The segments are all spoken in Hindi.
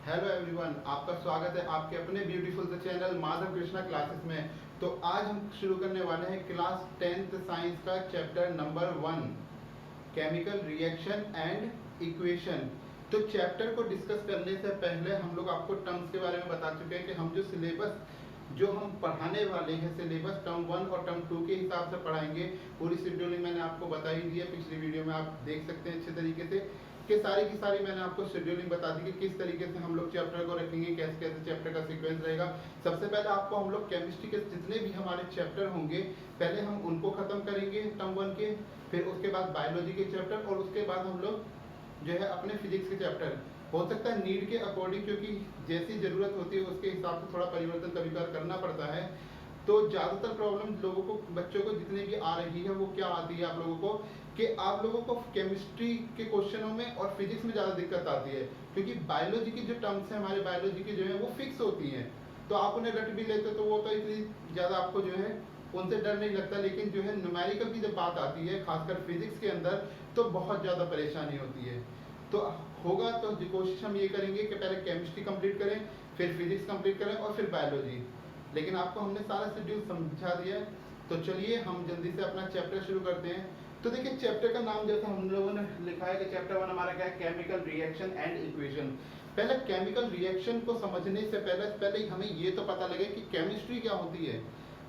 हेलो एवरीवन, आपका स्वागत है आपके अपने ब्यूटीफुल से चैनल माधव कृष्णा क्लासेस में। तो आज हम शुरू करने वाले हैं क्लास 10th साइंस का chapter number 1 chemical reaction and equation. तो चैप्टर को डिस्कस करने से पहले हम लोग आपको टर्म्स के बारे में बता चुके हैं कि हम जो सिलेबस जो हम पढ़ाने वाले हैं सिलेबस टर्म 1 और टर्म 2 के हिसाब से पढ़ाएंगे। पूरी शेड्यूलिंग मैंने आपको बता ही दी है, पिछली वीडियो में आप देख सकते हैं अच्छे तरीके से कि सारी की सारी मैंने आपको शेड्यूलिंग बता दी कि किस तरीके से हम लोग चैप्टर को रखेंगे, कैसे कैसे चैप्टर का सीक्वेंस रहेगा। सबसे पहले आपको हम लोग केमिस्ट्री के जितने भी हमारे चैप्टर होंगे पहले हम उनको खत्म करेंगे टर्म 1 के, फिर उसके बाद बायोलॉजी के चैप्टर और उसके बाद हम लोग जो है अपने फिजिक्स के चैप्टर। हो सकता है नीड के अकॉर्डिंग, क्योंकि जैसी जरूरत होती है उसके हिसाब से थोड़ा परिवर्तन कभी कभार करना पड़ता है। तो ज़्यादातर प्रॉब्लम लोगों को, बच्चों को जितनी भी आ रही है वो क्या आती है आप लोगों को कि आप लोगों को केमिस्ट्री के क्वेश्चनों में और फिजिक्स में ज़्यादा दिक्कत आती है, क्योंकि बायोलॉजी की जो टर्म्स हैं हमारे बायोलॉजी की जो है वो फिक्स होती हैं। तो आप उन्हें रट भी लेते तो वो तो इतनी ज़्यादा आपको जो है उनसे डर नहीं लगता, लेकिन जो है न्यूमेरिकल की जब बात आती है खासकर फिजिक्स के अंदर तो बहुत ज़्यादा परेशानी होती है। तो होगा तो कोशिश हम ये करेंगे कि पहले केमिस्ट्री कंप्लीट करें, फिर फिजिक्स कंप्लीट करें और फिर बायोलॉजी। लेकिन आपको हमने सारा शेड्यूल समझा दिया है, तो चलिए हम जल्दी से अपना चैप्टर शुरू करते हैं। तो देखिए चैप्टर का नाम जैसा हम लोगों ने लिखा है कि चैप्टर 1 हमारा क्या है, केमिकल रिएक्शन एंड इक्वेशन। पहले केमिकल रिएक्शन को समझने से पहले ही हमें ये तो पता लगे कि केमिस्ट्री क्या होती है।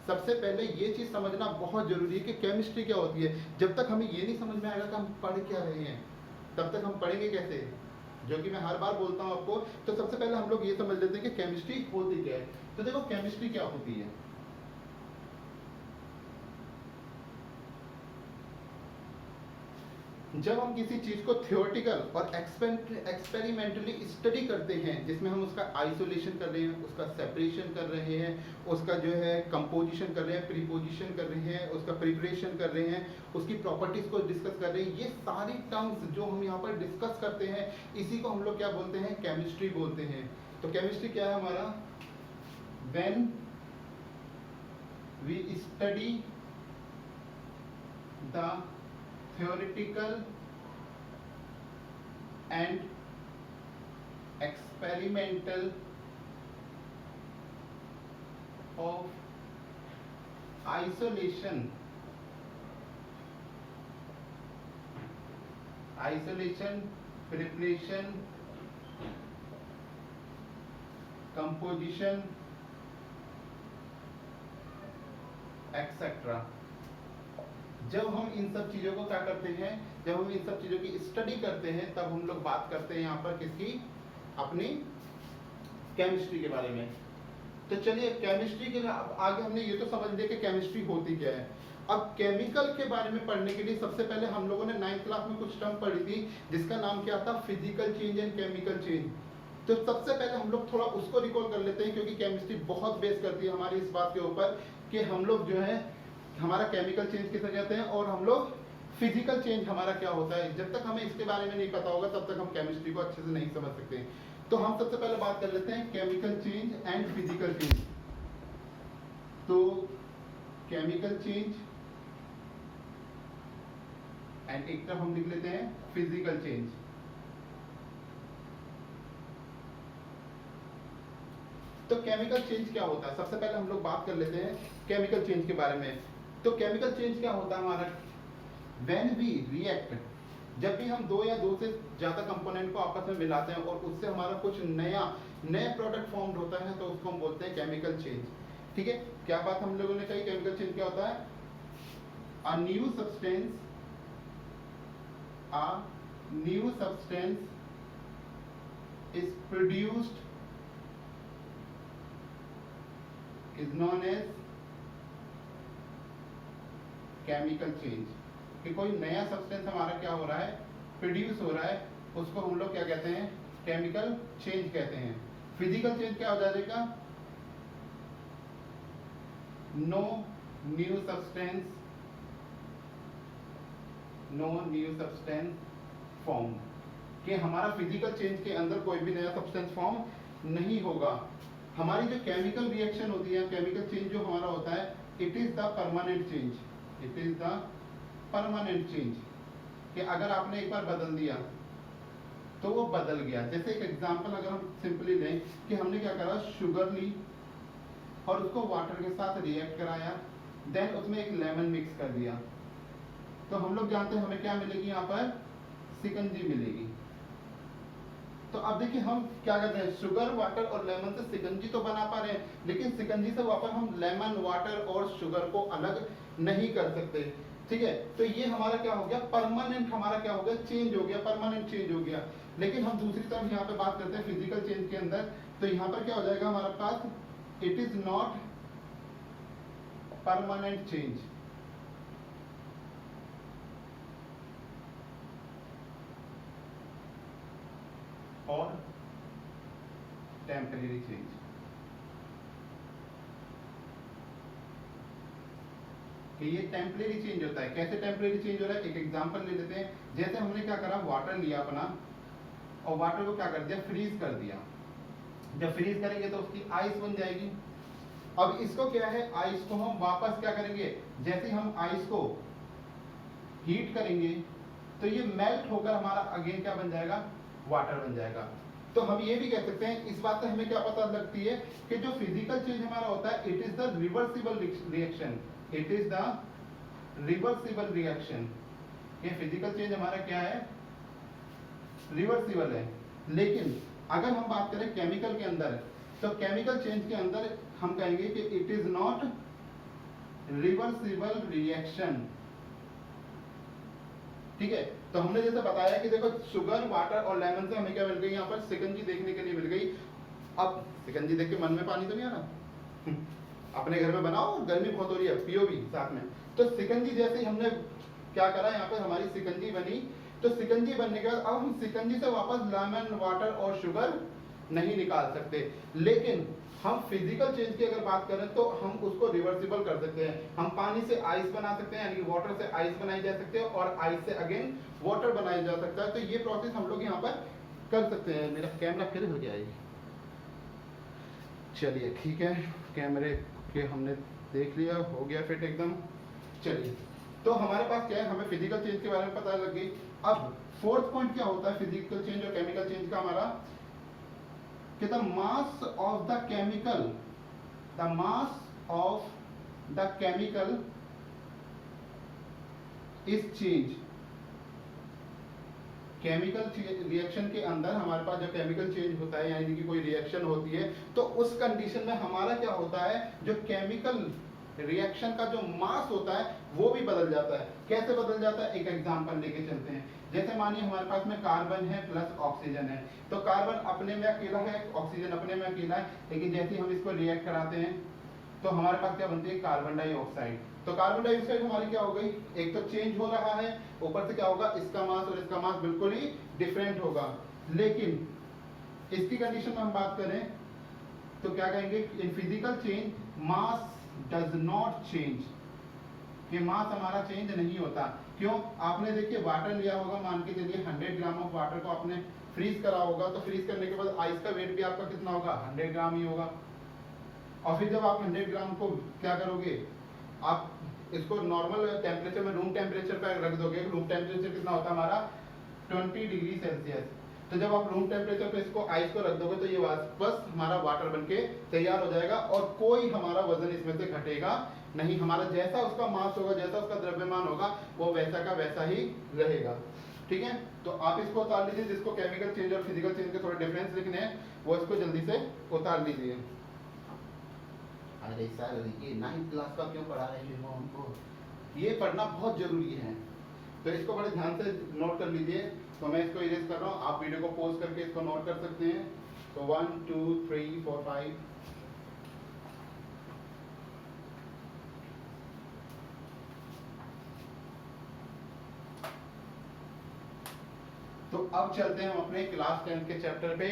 सबसे पहले ये चीज़ समझना बहुत जरूरी है कि केमिस्ट्री क्या होती है। जब तक हमें ये नहीं समझ में आएगा कि हम पढ़ क्या रहे हैं तब तक हम पढ़ेंगे कैसे, जो कि मैं हर बार बोलता हूँ आपको। तो सबसे पहले हम लोग ये समझ लेते हैं कि केमिस्ट्री होती क्या है। तो देखो केमिस्ट्री क्या होती है। जब हम किसी चीज को थियोरेटिकल और एक्सपेरिमेंटली स्टडी करते हैं, जिसमें हम उसका आइसोलेशन कर रहे हैं, उसका सेपरेशन कर रहे हैं, उसका जो है कंपोजिशन कर रहे हैं, प्रीपोजिशन कर रहे हैं, उसका प्रिपरेशन कर रहे हैं, उसकी प्रॉपर्टीज को डिस्कस कर रहे हैं, ये सारी टर्म्स जो हम यहाँ पर डिस्कस करते हैं इसी को हम लोग क्या बोलते हैं, केमिस्ट्री बोलते हैं। तो केमिस्ट्री क्या है हमारा, when we study the theoretical and experimental of isolation, preparation, composition, etc। जब हम इन सब चीज़ों को क्या करते हैं, जब हम इन सब चीज़ों की स्टडी करते हैं तब हम लोग बात करते हैं यहाँ पर किसकी, अपनी केमिस्ट्री के बारे में। तो चलिए केमिस्ट्री के आगे हमने ये तो समझ लिया कि केमिस्ट्री होती क्या है। अब केमिकल के बारे में पढ़ने के लिए सबसे पहले हम लोगों ने 9th क्लास में कुछ टर्म पढ़ी थी जिसका नाम क्या था, physical change and chemical change. तो सबसे पहले हम लोग थोड़ा उसको रिकॉल कर लेते हैं, क्योंकि केमिस्ट्री बहुत बेस करती है हमारी इस बात के ऊपर कि हम लोग जो है हमारा केमिकल चेंज किसे कहते हैं और हम लोग फिजिकल चेंज हमारा क्या होता है। जब तक हमें इसके बारे में नहीं पता होगा तब तक हम केमिस्ट्री को अच्छे से नहीं समझ सकते। तो हम सबसे पहले बात कर लेते हैं chemical change and physical change. तो केमिकल चेंज एंड एक तरफ हम लिख लेते हैं फिजिकल चेंज। तो केमिकल चेंज क्या होता है, सबसे पहले हम लोग बात कर लेते हैं केमिकल चेंज के बारे में। तो केमिकल चेंज क्या होता है हमारा, व्हेन वी रिएक्ट, जब भी हम दो या दो से ज्यादा कंपोनेंट को आपस में मिलाते हैं और उससे हमारा कुछ नया प्रोडक्ट फॉर्म्ड होता है तो उसको हम बोलते हैं केमिकल चेंज। ठीक है, क्या बात हम लोगों ने कही, केमिकल चेंज क्या होता है, a new substance is produced is known as chemical change. कि कोई नया सब्सटेंस हमारा क्या हो रहा है, प्रोड्यूस हो रहा है, उसको हम लोग क्या कहते हैं, केमिकल चेंज कहते हैं। फिजिकल चेंज क्या हो जाएगा, नो न्यू सब्सटेंस फॉर्म, कि हमारा फिजिकल चेंज के अंदर कोई भी नया सब्सटेंस फॉर्म नहीं होगा। हमारी जो केमिकल रिएक्शन होती है, केमिकल चेंज जो हमारा होता है, it is the permanent change. कि अगर आपने एक बार बदल दिया तो वो बदल गया। जैसे एक एग्जांपल अगर हम सिंपली लें कि हमने क्या करा, शुगर ली और उसको वाटर के साथ रिएक्ट कराया, देन उसमें एक लेमन मिक्स कर दिया, तो हम लोग जानते हैं हमें क्या मिलेगी, यहाँ पर शिकंजी मिलेगी। तो अब देखिए हम क्या करते हैं, शुगर वाटर और लेमन से शिकंजी तो बना पा रहे हैं, लेकिन शिकंजी से वापस हम लेमन वाटर और शुगर को अलग नहीं कर सकते, ठीक है। तो ये हमारा क्या हो गया, परमानेंट हमारा क्या हो गया, चेंज हो गया, परमानेंट चेंज हो गया। लेकिन हम दूसरी तरफ यहाँ पे बात करते हैं फिजिकल चेंज के अंदर, तो यहाँ पर क्या हो जाएगा हमारे पास, it is not permanent change, और टेम्परेरी चेंज। कि ये टेम्परेरी चेंज होता है। कैसे टेम्परेरी चेंज हो रहा है, एक एग्जांपल ले लेते हैं। जैसे हमने क्या करा, वाटर लिया अपना और वाटर को क्या कर दिया, फ्रीज कर दिया। जब फ्रीज करेंगे तो उसकी आइस बन जाएगी। अब इसको क्या है, आइस को हम वापस क्या करेंगे, जैसे हम आइस को हीट करेंगे तो ये मेल्ट होकर हमारा अगेन क्या बन जाएगा, वाटर बन जाएगा। तो हम ये भी कह सकते हैं, इस बात से हमें क्या पता लगती है कि जो फिजिकल चेंज हमारा होता है, it is the reversible reaction, it is the reversible reaction. ये फिजिकल चेंज हमारा क्या है, रिवर्सिबल है। लेकिन अगर हम बात करें केमिकल के अंदर, तो केमिकल चेंज के अंदर हम कहेंगे कि it is not reversible reaction, ठीक है। तो हमने जैसे बताया कि देखो शुगर वाटर और लेमन से हमें क्या मिल गई, यहाँ पर शिकंजी देखने के लिए मिल गई। अब शिकंजी देख के मन में पानी तो नहीं आ रहा अपने घर में बनाओ, गर्मी बहुत हो रही है, पियो भी साथ में। तो शिकंजी जैसे हमने क्या करा, यहाँ पर हमारी शिकंजी बनी। तो शिकंजी बनने के बाद अब हम शिकंजी से वापस लेमन वाटर और शुगर नहीं निकाल सकते, लेकिन हम फिजिकल चेंज की अगर बात करें तो हम उसको रिवर्सिबल कर सकते हैं। हम पानी से आइस बना सकते हैं, यानी वाटर से आइस बनाई जा सकती है और आइस से अगेन वाटर बनाया जा सकता है। तो ये प्रोसेस हम लोग यहाँ पर कर सकते हैं। मेरा कैमरा फिर हो जाएगी, चलिए ठीक है, कैमरे के हमने देख लिया, हो गया फिट एकदम। चलिए, तो हमारे पास क्या है, हमें फिजिकल चेंज के बारे में पता लग गई। अब फोर्थ पॉइंट क्या होता है फिजिकल चेंज और केमिकल चेंज का हमारा, कि the mass of the chemical is change। Chemical reaction के अंदर हमारे पास जब केमिकल चेंज होता है, यानी कि कोई रिएक्शन होती है, तो उस कंडीशन में हमारा क्या होता है, जो केमिकल रिएक्शन का जो मास होता है वो भी बदल जाता है। कैसे बदल जाता है, एक एग्जांपल लेके चलते हैं। जैसे मानिए हमारे पास में कार्बन है प्लस ऑक्सीजन है, तो कार्बन अपने में अकेला है, ऑक्सीजन अपने में अकेला है, लेकिन जैसे ही हम इसको रिएक्ट कराते हैं तो हमारे पास क्या बनती है, कार्बन डाइऑक्साइड। तो कार्बन डाइऑक्साइड हमारी क्या हो गई, एक तो चेंज हो रहा है, ऊपर से क्या होगा, इसका मास और इसका मास बिल्कुल ही डिफरेंट होगा। लेकिन इसकी कंडीशन में हम बात करें तो क्या कहेंगे, in physical change mass does not change, कि मास हमारा चेंज नहीं होता। क्यों, आपने देखिए वाटर लिया होगा, मान के चलिए 100 ग्राम ऑफ वाटर को आपने फ्रीज करा होगा, तो फ्रीज करने के बाद आइस का वेट भी आपका कितना होगा, 100 ग्राम ही होगा। और फिर जब आप 100 ग्राम को क्या करोगे, आप इसको नॉर्मल टेम्परेचर में रूम टेम्परेचर पर रख दोगे। रूम टेम्परेचर कितना होता है हमारा, 20 डिग्री सेल्सियस। तो जब आप रूम टेम्परेचर पे इसको आइस को रख दोगे तो ये बस हमारा वाटर बनके तैयार हो जाएगा और कोई हमारा वजन इसमें से घटेगा नहीं। हमारा जैसा उसका मास होगा, जैसा उसका द्रव्यमान होगा, वो वैसा का वैसा ही रहेगा, ठीक है। तो आप इसको उतार लीजिए, जिसको केमिकल चेंज और फिजिकल चेंज के थोड़े डिफरेंस लिखने हैं वो इसको जल्दी से उतार लीजिए। अरे सर ये 9th क्लास का क्यों पढ़ा रहे हैं हमको, ये पढ़ना बहुत जरूरी है, तो इसको बड़े ध्यान से नोट कर लीजिए। तो मैं इसको इरेज कर रहा हूँ, आप वीडियो को पॉज करके इसको नोट कर सकते हैं। तो 1 2 3 4 5। तो अब चलते हैं हम अपने क्लास 10 के चैप्टर पे,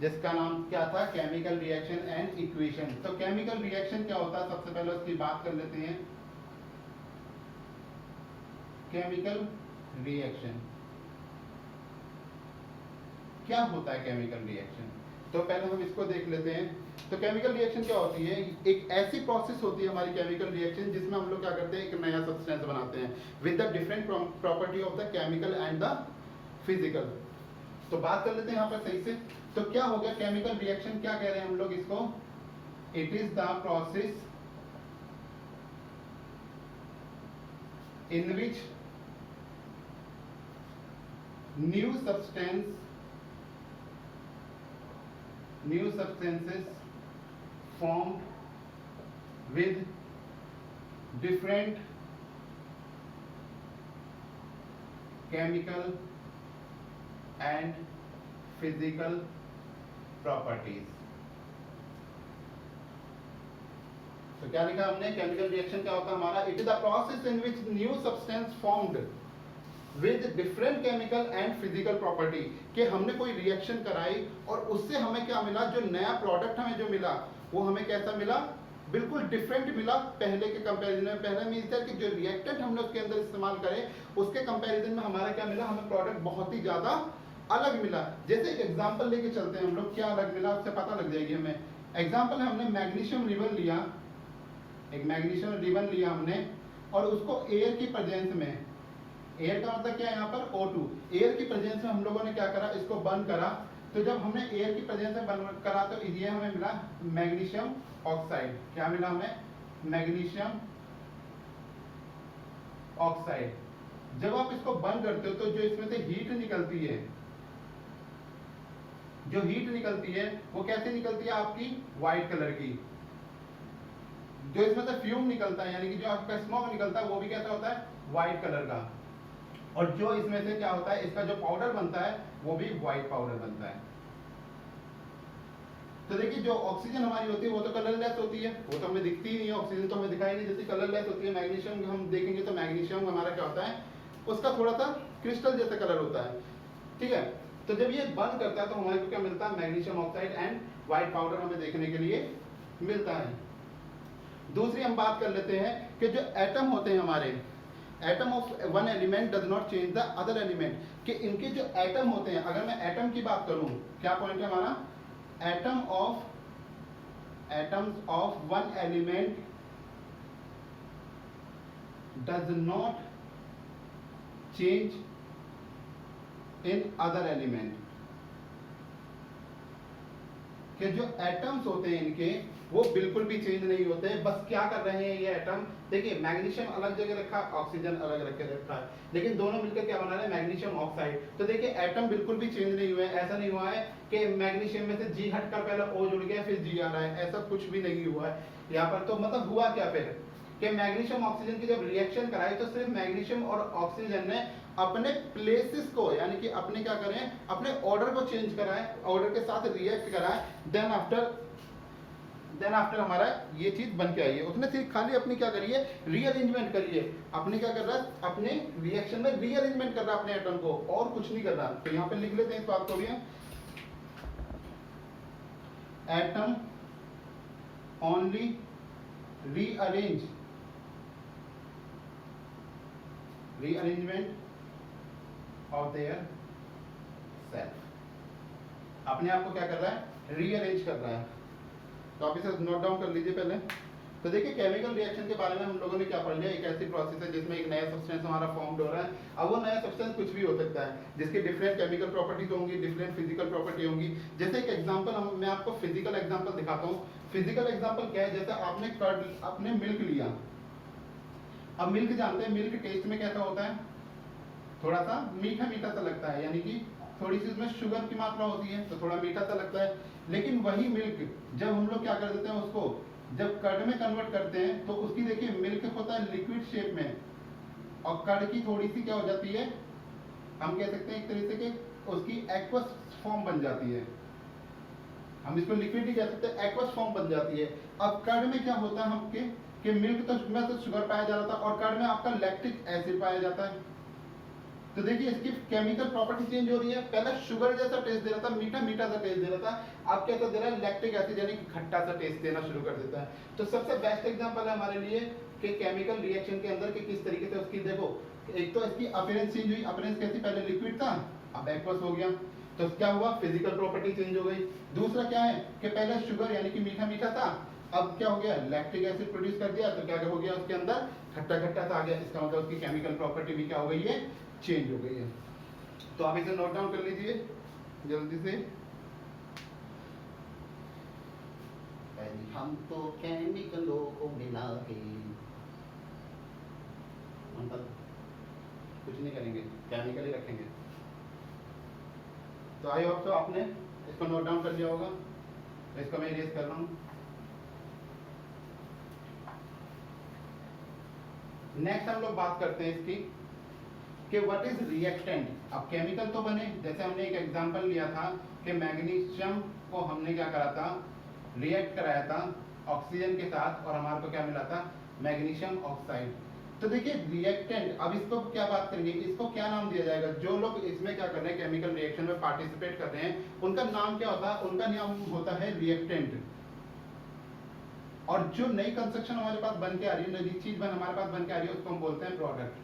जिसका नाम क्या था, केमिकल रिएक्शन एंड इक्वेशन। तो केमिकल रिएक्शन क्या होता है, सबसे पहले उसकी बात कर लेते हैं। केमिकल रिएक्शन क्या होता है, केमिकल रिएक्शन, तो पहले हम इसको देख लेते हैं। तो केमिकल रिएक्शन क्या होती है, एक ऐसी प्रोसेस होती है हमारी केमिकल रिएक्शन जिसमें हम लोग क्या करते हैं, एक नया सब्सटेंस बनाते हैं with the different property of the chemical and the physical. तो बात कर लेते हैं यहाँ पर सही से। तो क्या हो गया केमिकल रिएक्शन, क्या कह रहे हैं हम लोग इसको, it is the process in which new substances formed with different chemical and physical properties। तो क्या लिखा हमने, केमिकल रिएक्शन क्या होता है हमारा, it is the process in which new substance formed with different chemical and physical property, कि हमने कोई रिएक्शन कराई और उससे हमें क्या मिला, जो नया प्रोडक्ट हमें जो मिला वो हमें कैसा मिला, बिल्कुल डिफरेंट मिला पहले के कंपैरिजन में। पहले मीन्स है कि जो रिएक्टेंट हमने उसके अंदर इस्तेमाल करे उसके कंपैरिजन में हमारा क्या मिला, हमें प्रोडक्ट बहुत ही ज्यादा अलग मिला। जैसे एक एग्जांपल लेके चलते हैं हम लोग, क्या अलग मिला उससे पता लग जाएगी हमें। एग्जांपल है, हमने मैग्नीशियम रिबन लिया, एक मैग्नीशियम रिबन लिया हमने और उसको एयर की प्रेजेंस में, एयर का मतलब क्या है यहाँ पर O2, एयर की प्रेजेंस में हम लोगों ने क्या करा, इसको बर्न करा। तो जब हमने एयर की प्रेजेंस में बर्न करा तो ये हमें मिला मैग्नीशियम ऑक्साइड। क्या मिला हमें, मैग्नीशियम ऑक्साइड। जब आप इसको बर्न करते हो तो जो इसमें से हीट निकलती है, जो हीट निकलती है वो कैसे निकलती है आपकी, व्हाइट कलर की। जो इसमें से फ्यूम निकलता है यानी कि जो आपका स्मोक निकलता है वो भी कैसा होता है, व्हाइट कलर का। और जो इसमें से क्या होता है, इसका जो पाउडर बनता है वो भी व्हाइट पाउडर बनता है। तो देखिए जो ऑक्सीजन हमारी होती है वो तो कलरलेस होती है, वो तो हमें दिखती ही नहीं है, ऑक्सीजन तो हमें दिखाई नहीं देती, कलरलेस होती है। मैग्नीशियम हम देखेंगे तो मैग्नीशियम हमारा क्या होता है, उसका थोड़ा सा क्रिस्टल जैसा कलर होता है, ठीक है। तो जब ये बर्न करता है तो हमारे को क्या मिलता है, magnesium oxide and white powder हमें देखने के लिए मिलता है। दूसरी हम बात कर लेते हैं कि जो एटम होते हैं हमारे, atom of one element does not change the other element, कि इनके जो एटम होते हैं, अगर मैं एटम की बात करूं, क्या पॉइंट है हमारा, atoms of one element does not change in other element, कि जो एटम्स होते हैं इनके वो बिल्कुल भी चेंज नहीं होते। बस क्या कर रहे हैं ये एटम, देखिए मैग्नीशियम अलग जगह रखा, ऑक्सीजन अलग रखा है, लेकिन दोनों मिलकर क्या बना रहे हैं, मैग्नीशियम ऑक्साइड। तो देखिए एटम बिल्कुल भी चेंज नहीं हुआ है, ऐसा नहीं हुआ है कि मैग्नीशियम में से जी हटकर पहले O जुड़ गया फिर जी आ रहा है, ऐसा कुछ भी नहीं हुआ है यहाँ पर। तो मतलब हुआ क्या फिर कि मैग्नीशियम ऑक्सीजन की जब रिएक्शन कराई तो सिर्फ मैग्नीशियम और ऑक्सीजन ने अपने प्लेसेस को, यानी कि अपने क्या करें, अपने ऑर्डर को चेंज कराए, ऑर्डर के साथ रिएक्ट कराए, देन आफ्टर हमारा ये चीज बन के आई है। उसने सिर्फ खाली अपनी क्या करिए, रीअरेंजमेंट करिए, अपने क्या कर रहा है, अपने रिएक्शन में रीअरेंजमेंट कर रहा है अपने एटम को, और कुछ नहीं कर रहा। तो यहाँ पे लिख लेते हैं इस बात को भी, atom only rearrangement of their self, अपने आप को क्या कर रहा है, रीअरेंज कर रहा है। तो आप इसे नोट डाउन कर लीजिए पहले। तो देखिए केमिकल रिएक्शन के बारे में हम लोगों ने क्या पढ़ लिया, एक ऐसी प्रोसेस है जिसमें एक नया सब्सटेंस हमारा फॉर्म्ड हो रहा है। अब वो नया सब्सटेंस कुछ भी हो सकता है, जिसके डिफरेंट केमिकल प्रॉपर्टीज होंगी, डिफरेंट फिजिकल प्रॉपर्टी होंगी। जैसे एक एग्जांपल मैं आपको फिजिकल एग्जांपल दिखाता हूँ। फिजिकल एग्जांपल क्या है, जैसे आपने कर्ड, आपने मिल्क लिया। अब मिल्क जानते हैं, मिल्क टेस्ट में कैसा होता है, थोड़ा सा मीठा मीठा सा लगता है, यानी कि थोड़ी सी उसमें शुगर की मात्रा होती है तो थोड़ा मीठा सा लगता है। लेकिन वही मिल्क जब हम लोग क्या कर देते हैं, उसको जब कर्ड में कन्वर्ट करते हैं तो उसकी देखिए मिल्क होता है लिक्विड शेप में, और कर्ड की थोड़ी सी क्या हो जाती है, हम कह सकते हैं एक तरीके के उसकी एक्वस फॉर्म बन जाती है, हम इसको लिक्विड ही कह सकते हैं, एक्वस फॉर्म बन जाती है। अब कर्ड में क्या होता है हमके कि मिल्क में तो शुगर पाया जा रहा था और कर्ड में आपका लैक्टिक एसिड पाया जाता है। तो देखिए इसकी केमिकल प्रॉपर्टी चेंज हो रही है, पहले शुगर जैसा टेस्ट दे रहा था, मीठा मीठा सा टेस्ट दे रहा था, अब कैसा दे रहा है, लैक्टिक एसिड यानी कि खट्टा सा टेस्ट देना शुरू कर देता है। तो सबसे बेस्ट एग्जांपल है हमारे लिए कि केमिकल रिएक्शन के अंदर कि किस तरीके से उसकी देखो, एक तो इसकी अपीयरेंस चेंज हुई, अपीयरेंस कैसी, पहले लिक्विड था अब एक्वस हो गया, तो क्या हुआ, फिजिकल प्रॉपर्टी चेंज हो गई। दूसरा क्या है कि पहले शुगर यानी कि मीठा मीठा था, अब क्या हो गया, लैक्टिक एसिड प्रोड्यूस कर दिया, तो क्या हो गया उसके अंदर खट्टा खट्टा सा आ गया, इसका मतलब उसकी केमिकल प्रॉपर्टी भी क्या हो गई है, चेंज हो गई है। तो आप इसे नोट डाउन कर लीजिए। जल्दी से। हम तो केमिकलों को मिला के मतलब कुछ नहीं करेंगे, केमिकल ही रखेंगे। तो आई होप तो आपने इसको नोट डाउन कर लिया होगा। इसको मैं इरेज कर रहा हूँ। नेक्स्ट हम लोग बात करते हैं इसकी कि व्हाट इज रिएक्टेंट। अब केमिकल तो बने, जैसे हमने एक एग्जांपल लिया था कि मैग्नीशियम को हमने क्या करा था, रिएक्ट कराया था ऑक्सीजन के साथ और हमारे को क्या मिला था, मैग्नीशियम ऑक्साइड। तो देखिए रिएक्टेंट, अब इसको क्या बात करेंगे, इसको क्या नाम दिया जाएगा। जो लोग इसमें क्या कर रहे हैं, केमिकल रिएक्शन में पार्टिसिपेट कर रहे हैं, उनका नाम क्या होता है, उनका नाम होता है रिएक्टेंट। और जो नई कंस्ट्रक्शन हमारे पास बन के आ रही है, नई चीज हमारे पास बन के आ रही है, उसको हम बोलते हैं प्रोडक्ट।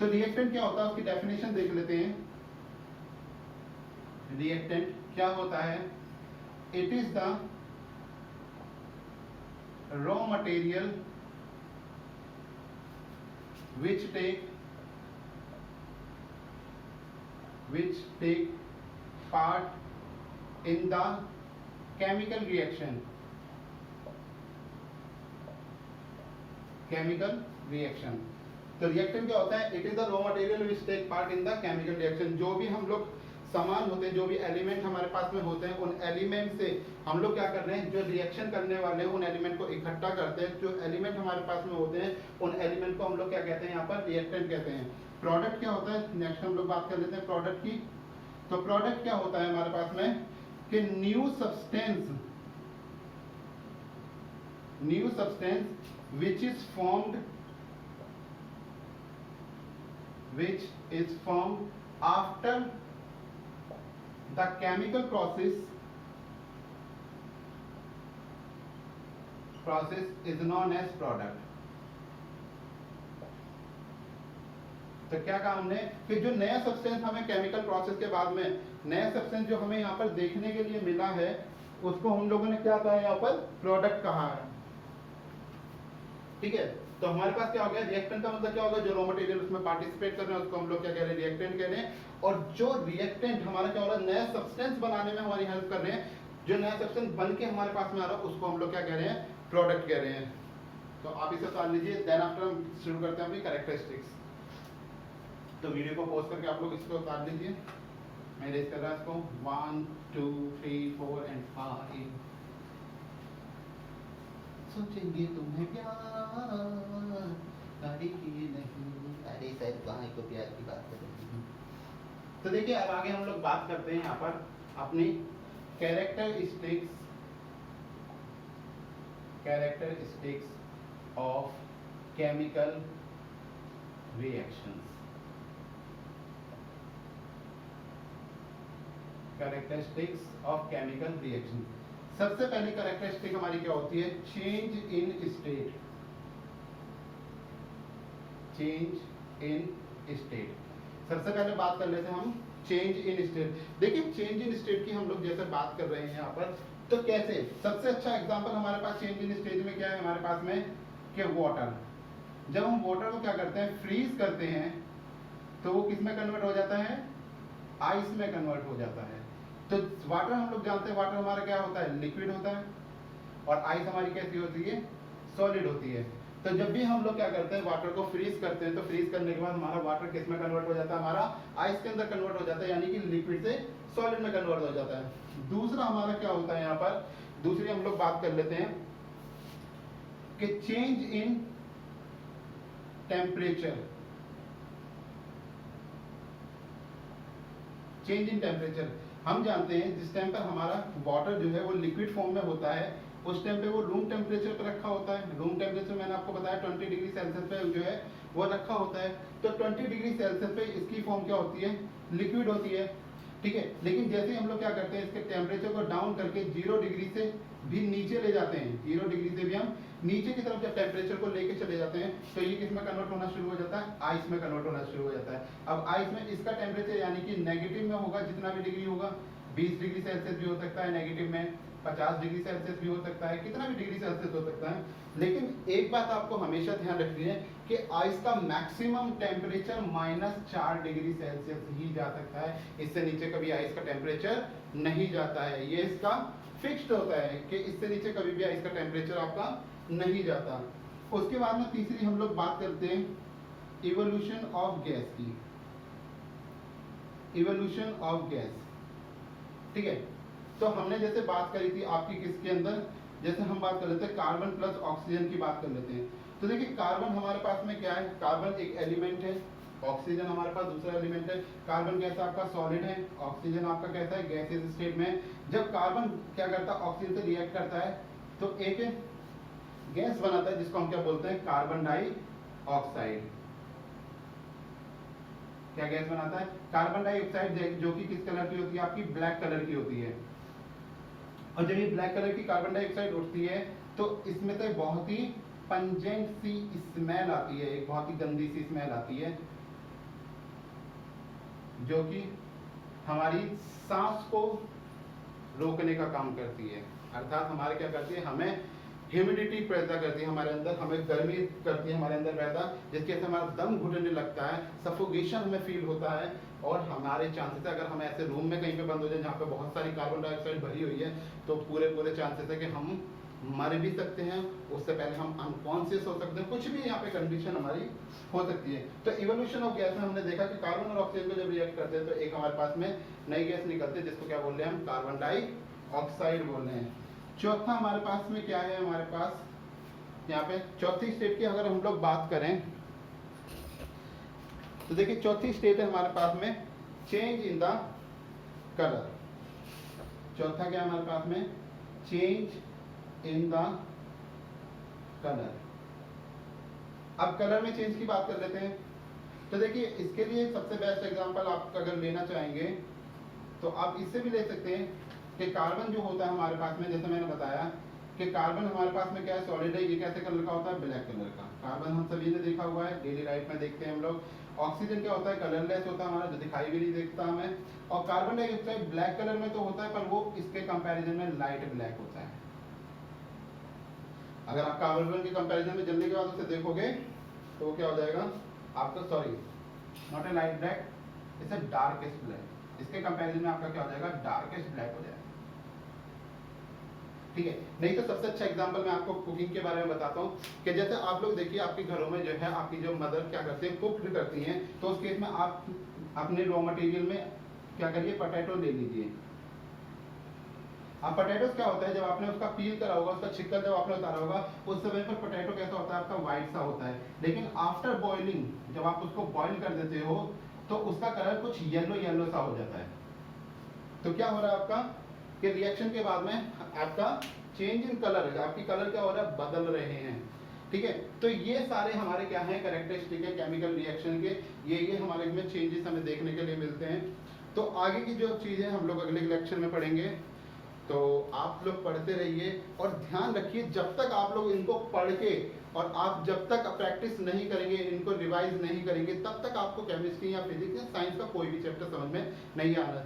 तो रिएक्टेंट क्या होता है, उसकी डेफिनेशन देख लेते हैं। रिएक्टेंट क्या होता है, it is the raw material which take part in the chemical reaction. Chemical reaction. तो रिएक्टेंट क्या होता है, it is the raw material which take part in the chemical reaction. जो भी हम लोग सामान होते हैं, जो भी एलिमेंट हमारे पास में होते हैं, उन एलिमेंट से हम लोग क्या कर रहे हैं, जो रिएक्शन करने वाले हैं उन एलिमेंट को इकट्ठा करते हैं। जो एलिमेंट हमारे पास में होते हैं उन एलिमेंट को हम लोग क्या कहते हैं, यहाँ पर रिएक्टेंट कहते हैं। प्रोडक्ट क्या होता है, नेक्स्ट हम लोग बात कर लेते हैं प्रोडक्ट की। तो प्रोडक्ट क्या होता है हमारे पास में कि new substance which is formed after the chemical process is known as product। तो क्या कहा हमने कि जो नया सब्सटेंस हमें केमिकल प्रोसेस के बाद में, नया सब्सटेंस जो हमें यहाँ पर देखने के लिए मिला है, उसको हम लोगों ने क्या कहा, यहाँ पर प्रोडक्ट कहा है। ठीक है, तो हमारे पास क्या हो गया, रिएक्टेंट का मतलब क्या होगा, जो रॉ मटेरियल उसमें पार्टिसिपेट कर रहे हैं उसको हम लोग क्या कह रहे हैं, रिएक्टेंट कह रहे हैं। और जो रिएक्टेंट हमारा क्या हो रहा है, नया सब्सटेंस बनाने में हमारी हेल्प कर रहे हैं, जो नया सब्सटेंस बन के हमारे पास में आ रहा है उसको हम लोग क्या कह रहे हैं, प्रोडक्ट कह रहे हैं। तो आप इसे उतार लीजिए, देन आफ्टर हम शुरू करते हैं अपनी कैरेक्टरिस्टिक्स। तो वीडियो को पॉज करके आप लोग इसको उतार लीजिए। मैं रेस कर रहा हूं इसको 1 2 3 4 एंड 5। सोचेंगे तुम्हें प्यार करेंगे नहीं। अरे सर कहाँ को प्यार की बात कर रहे हैं। तो देखिए अब आगे हम लोग बात करते हैं यहाँ पर अपनी characteristics of chemical reactions. Characteristics of chemical reaction. सबसे पहली कैरेक्टरिस्टिक हमारी क्या होती है, change in state. Change in state, सबसे पहले बात कर लेते हैं हम चेंज इन स्टेट। देखिए चेंज इन स्टेट की हम लोग जैसे बात कर रहे हैं यहाँ पर, तो कैसे, सबसे अच्छा एग्जांपल हमारे पास चेंज इन स्टेट में क्या है हमारे पास में कि वाटर। जब हम वाटर को क्या करते हैं, फ्रीज करते हैं, तो वो किस में कन्वर्ट हो जाता है, आइस में कन्वर्ट हो जाता है। तो वाटर हम लोग जानते हैं, वाटर हमारा क्या होता है, लिक्विड होता है, और आइस हमारी कैसी होती है, सॉलिड होती है। तो जब भी हम लोग क्या करते हैं, वाटर को फ्रीज करते हैं, तो फ्रीज करने के बाद हमारा वाटर किस में कन्वर्ट हो जाता है, हमारा आइस के अंदर कन्वर्ट हो जाता है, यानी कि लिक्विड से सॉलिड में कन्वर्ट हो जाता है। दूसरा हमारा क्या होता है यहाँ पर, दूसरी हम लोग बात कर लेते हैं कि change in temperature. Change in temperature, हम जानते हैं जिस टाइम पर हमारा वाटर जो है वो लिक्विड फॉर्म में होता है, उस टाइम पे वो रूम टेम्परेचर पर रखा होता है। रूम टेम्परेचर मैंने आपको बताया 20 डिग्री सेल्सियस पे जो है वो रखा होता है। तो 20 डिग्री सेल्सियस पे इसकी फॉर्म क्या होती है, लिक्विड होती है। ठीक है, लेकिन जैसे ही हम लोग क्या करते हैं, इसके टेम्परेचर को डाउन करके 0 डिग्री से भी नीचे ले जाते हैं, 0 डिग्री से भी हम नीचे की तरफ जब टेम्परेचर को लेके चले जाते हैं, तो ये किस में कन्वर्ट होना शुरू हो जाता है, आइस में कन्वर्ट होना शुरू हो जाता है। अब आइस में इसका टेम्परेचर यानी कि नेगेटिव में होगा, जितना भी डिग्री होगा, 20 डिग्री सेल्सियस भी हो सकता है नेगेटिव में, 50 डिग्री सेल्सियस भी हो सकता है, कितना भी डिग्री सेल्सियस हो सकता है। लेकिन एक बात आपको हमेशा ध्यान रखनी है कि आइस का मैक्सिमम टेम्परेचर -4 डिग्री सेल्सियस ही जा सकता है, इससे नीचे कभी आइस का टेम्परेचर नहीं जाता है। ये इसका फिक्स्ड होता है कि इससे नीचे कभी भी आइस का टेम्परेचर आपका नहीं जाता। उसके बाद में तीसरी हम लोग बात करते हैं इवोल्यूशन ऑफ गैस की। इवोल्यूशन ऑफ गैस, ठीक है। तो हमने जैसे बात करी थी आपकी किसके अंदर, जैसे हम बात कर लेते हैं कार्बन प्लस ऑक्सीजन की बात कर लेते हैं। तो देखिए कार्बन हमारे पास में क्या है, कार्बन एक एलिमेंट है, ऑक्सीजन हमारे पास दूसरा एलिमेंट है। कार्बन कैसा आपका सॉलिड है, ऑक्सीजन आपका कैसा है गैसियस स्टेट में। जब कार्बन क्या करता है ऑक्सीजन से रिएक्ट करता है तो एक गैस बनाता है जिसको हम क्या बोलते हैं कार्बन डाइऑक्साइड। क्या गैस बनाता है कार्बन डाइऑक्साइड, जो कि किस कलर की होती है आपकी ब्लैक कलर की होती है। और जब ये ब्लैक कलर की कार्बन डाइऑक्साइड उठती है तो इसमें से बहुत ही पंजेंट सी स्मेल आती है, एक बहुत ही गंदी सी स्मेल आती है जो कि हमारी सांस को रोकने का काम करती है। अर्थात हमारे क्या करती है, हमें ह्यूमिडिटी पैदा करती है हमारे अंदर, हमें गर्मी करती है हमारे अंदर पैदा, जिसके से हमारा दम घुटने लगता है, सफोकेशन हमें फील होता है। और हमारे चांसेस है अगर हम ऐसे रूम में कहीं पे बंद हो जाए जहाँ पे बहुत सारी कार्बन डाइऑक्साइड भरी हुई है तो पूरे चांसेस है कि हम मर भी सकते हैं, उससे पहले हम अनकॉन्शियस हो सकते हैं, कुछ भी यहाँ पे कंडीशन हमारी हो सकती है। तो इवोल्यूशन ऑफ गैस में हमने देखा कि कार्बन और ऑक्सीजन को जब रिएक्ट करते हैं तो एक हमारे पास में नई गैस निकलती है जिसको क्या बोल रहे हैं हम कार्बन डाइऑक्साइड बोल रहे हैं। चौथा हमारे पास में क्या है, हमारे पास यहाँ पे चौथी स्टेट की अगर हम लोग बात करें तो देखिए चौथी स्टेट है हमारे पास में चेंज इन द कलर। चौथा क्या है हमारे पास में चेंज इन द कलर। अब कलर में चेंज की बात कर लेते हैं। तो देखिए इसके लिए सबसे बेस्ट एग्जांपल आप अगर लेना चाहेंगे तो आप इससे भी ले सकते हैं कि कार्बन जो होता है हमारे पास में, जैसे मैंने बताया कि कार्बन हमारे पास में क्या है सॉलिड है, ये कैसे कलर का होता है ब्लैक कलर का। कार्बन हम सभी ने देखा हुआ है, डेली लाइफ में देखते हैं हम लोग। ऑक्सीजन क्या होता है कलरलेस होता है हमारा, जो दिखाई भी नहीं देता हमें। और कार्बन डाइऑक्साइड ब्लैक कलर में तो होता है पर वो इसके कंपैरिजन में लाइट ब्लैक होता है। अगर आप कार्बन के कंपैरिजन में जलने के बाद उसे देखोगे तो वो क्या हो जाएगा आपका, sorry not a light black, it's a darkest black. इसके कंपैरिजन में आपका क्या हो जाएगा डार्केस्ट ब्लैक हो जाएगा, ठीक है। नहीं तो सबसे अच्छा एग्जांपल मैं आपको कुकिंग के बारे में बताता हूँ कि जैसे आप लोग देखिए आपके घरों में जो है आपकी जो मदर क्या करते हैं कुक्ड करती हैं, तो उस केस में आप अपने रॉ मटेरियल में क्या करिए पोटैटो ले लीजिए। अब पोटैटोस क्या होता है जब आपने उसका पील करा होगा, उसका छिक्कर जब आपने उतारा होगा उस समय पर पोटैटो कैसा होता है आपका व्हाइट सा होता है। लेकिन आफ्टर बॉइलिंग जब आप उसको बॉइल कर देते हो तो उसका कलर कुछ येलो सा हो जाता है। तो क्या हो रहा है आपका कि रिएक्शन के बाद में आपका चेंज इन कलर है, आपकी कलर क्या हो रहा है बदल रहे हैं, ठीक है। तो ये सारे हमारे क्या हैं कैरेक्टरिस्टिक है केमिकल रिएक्शन के, ये हमारे में चेंजेस हमें देखने के लिए मिलते हैं। तो आगे की जो चीज़ें हम लोग अगले लेक्चर में पढ़ेंगे, तो आप लोग पढ़ते रहिए और ध्यान रखिए जब तक आप लोग इनको पढ़ के और आप जब तक प्रैक्टिस नहीं करेंगे, इनको रिवाइज नहीं करेंगे, तब तक आपको केमिस्ट्री या फिजिक्स या साइंस का कोई भी चैप्टर समझ में नहीं आना।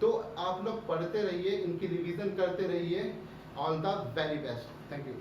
तो आप लोग पढ़ते रहिए, इनकी रिवीजन करते रहिए। All the very best, thank you.